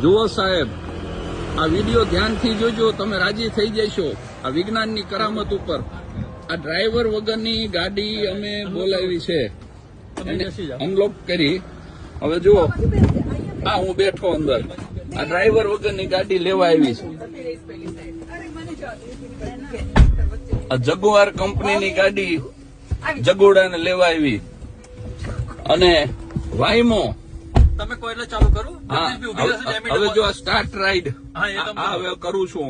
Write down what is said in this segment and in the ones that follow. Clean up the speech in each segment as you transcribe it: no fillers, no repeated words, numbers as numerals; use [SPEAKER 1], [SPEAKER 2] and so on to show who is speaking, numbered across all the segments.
[SPEAKER 1] જુઓ સાહેબ, આ વિડીયો ધ્યાનથી જોજો, તમે રાજી થઈ જશો આ વિજ્ઞાનની કરામત ઉપર. આ ડ્રાઈવર વગરની ગાડી અમે બોલાવી છે, અનલોક કરી. હવે જુઓ, હા હું બેઠો અંદર. આ ડ્રાઈવર વગરની ગાડી લેવા આવી છે. આ જગુઆર કંપનીની ગાડી જગોડાને લેવા આવી. અને વાયમો
[SPEAKER 2] તમે કોઈ એટલે ચાલુ કરો.
[SPEAKER 1] હવે જો આ સ્ટાર્ટ રાઈડ હવે કરું છું.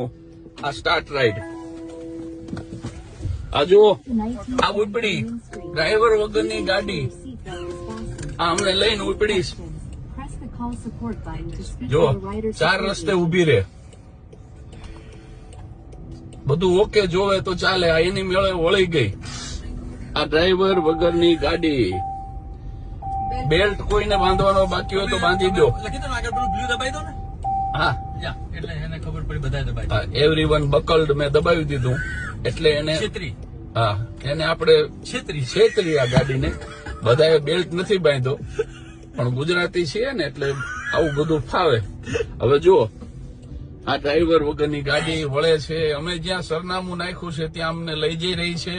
[SPEAKER 1] આ સ્ટાર્ટ રાઈડ આ જુઓ, આ ઉપડી ડ્રાઈવર વગરની ગાડી આ અમને લઈને ઉપડીશ. જો 4 રસ્તે ઉભી રે, બધું ઓકે જોવે તો ચાલે. આ એની મેળે વળી ગઈ આ ડ્રાઈવર વગરની ગાડી. બેલ્ટ કોઈને બાંધવાનો બાકી હોય તો બાંધી દો. હા,
[SPEAKER 2] એટલે એને ખબર પડી, બધા દબાઈ.
[SPEAKER 1] એવરીવન બકલ્ડ મેં દબાવી દીધું એટલે એને હા એને આપણે છેતરી આ ગાડીને. બધાએ બેલ્ટ નથી બાંધ્યો, પણ ગુજરાતી છીએ ને એટલે આવું બધું ફાવે. હવે જુઓ, આ ડ્રાઈવર વગરની ગાડી વળે છે. અમે જ્યાં સરનામું નાખ્યું છે ત્યાં અમને લઈ જઈ રહી છે.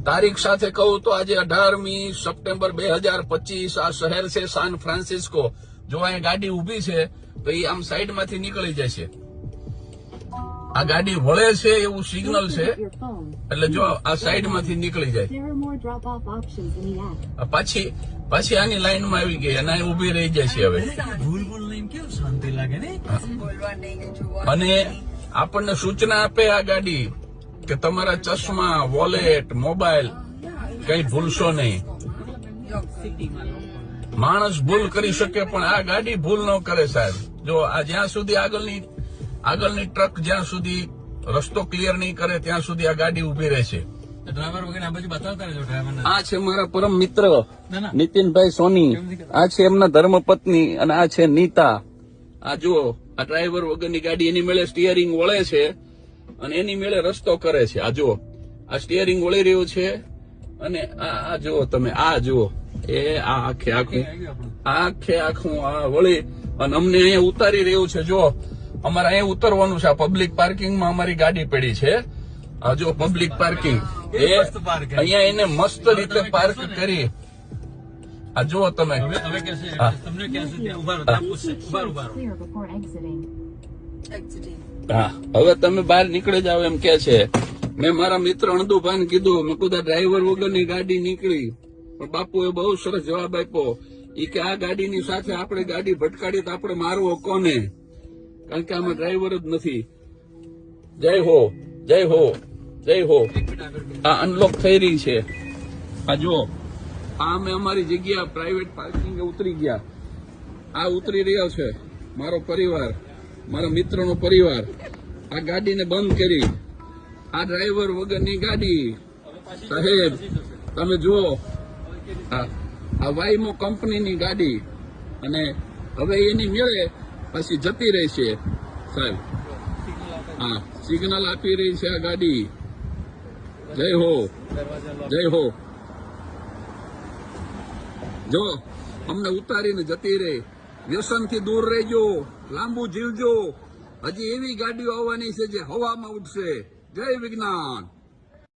[SPEAKER 1] તારીખ સાથે કહું તો આજે 18મી સપ્ટેમ્બર 2025 આ શહેર છે સાન ફ્રાન્સિસ્કો. જો અહીંયા ગાડી ઉભી છે તો એ આમ સાઈડમાંથી નીકળી જશે. આ ગાડી વળે છે એવું સિગ્નલ છે એટલે જો આ સાઈડમાંથી નીકળી જાય. પાછી આની લાઈનમાં આવી ગઈ અને ઉભી રહી જશે. હવે
[SPEAKER 2] શાંતિ લાગે ને.
[SPEAKER 1] અને આપણને સૂચના આપે આ ગાડી કે તમારા ચશ્મા, વોલેટ, મોબાઈલ કઈ ભૂલશો નહીં. માણસ ભૂલ કરી શકે પણ આ ગાડી ભૂલ ન કરે સાહેબ. જો આ જ્યાં સુધી આગળની ટ્રક જ્યાં સુધી રસ્તો ક્લિયર નહીં કરે ત્યાં સુધી આ ગાડી ઉભી રહેશે.
[SPEAKER 2] ડ્રાઈવર વગેરે આ બાજુ બતાવતા રહેજો ડ્રાઈવરને.
[SPEAKER 1] આ છે મારા પરમ મિત્ર નીતિનભાઈ સોની. આ છે એમના ધર્મપત્ની અને આ છે નીતા. આ જુઓ, આ ડ્રાઈવર વગરની ગાડી એની મેળે સ્ટીયરિંગ વળે છે અને એની મેળે રસ્તો કરે છે. આ જુઓ, આ સ્ટીયરિંગ વળી રહ્યું છે અને આ જુઓ તમે, આ જુઓ એ આ આખે આખું આ વળી અને અમને અહીંયા ઉતારી રહ્યું છે. જો અમારે અહીંયા ઉતરવાનું છે. આ પબ્લિક પાર્કિંગમાં અમારી ગાડી પડી છે. આ જો પબ્લિક પાર્કિંગ અહીંયા એને મસ્ત રીતે પાર્ક કરી. આ જુઓ તમે. હા, હવે તમે બહાર નીકળી જાવ એમ કે છે. મેં મારા મિત્ર અણદુભાઈને કીધું, મેં કીધું ડ્રાઈવર વગરની ગાડી નીકળી, પણ બાપુએ બહુ સરસ જવાબ આપ્યો. એ કે આ ગાડીની સાથે આપણે ગાડી ભટકાડી તો આપણે મારવો કોને, કારણ કે આમાં ડ્રાઈવર જ નથી. જય હો, જય હો, જય હો. આ અનલોક થઈ રહી છે. આ જુઓ, આ અમે અમારી જગ્યા પ્રાઇવેટ પાર્કિંગ ઉતરી ગયા. આ ઉતરી રહ્યો છે મારો પરિવાર, મારા મિત્રનો પરિવાર. આ ગાડીને બંધ કરી. આ ડ્રાઈવર વગરની ગાડી સાહેબ તમે જુઓ, આ વાયમો કંપનીની ગાડી અને હવે એની મેળે પછી જતી રહી છે સાહેબ. હા, સિગ્નલ આપી રહી છે આ ગાડી. જય હો, જય હો. જો અમને ઉતારીને જતી રહી. વ્યસનથી દૂર રહેજો, લાંબુ જીવજો. હજી એવી ગાડીઓ આવવાની છે જે હવામાં ઉડશે. જય વિજ્ઞાન.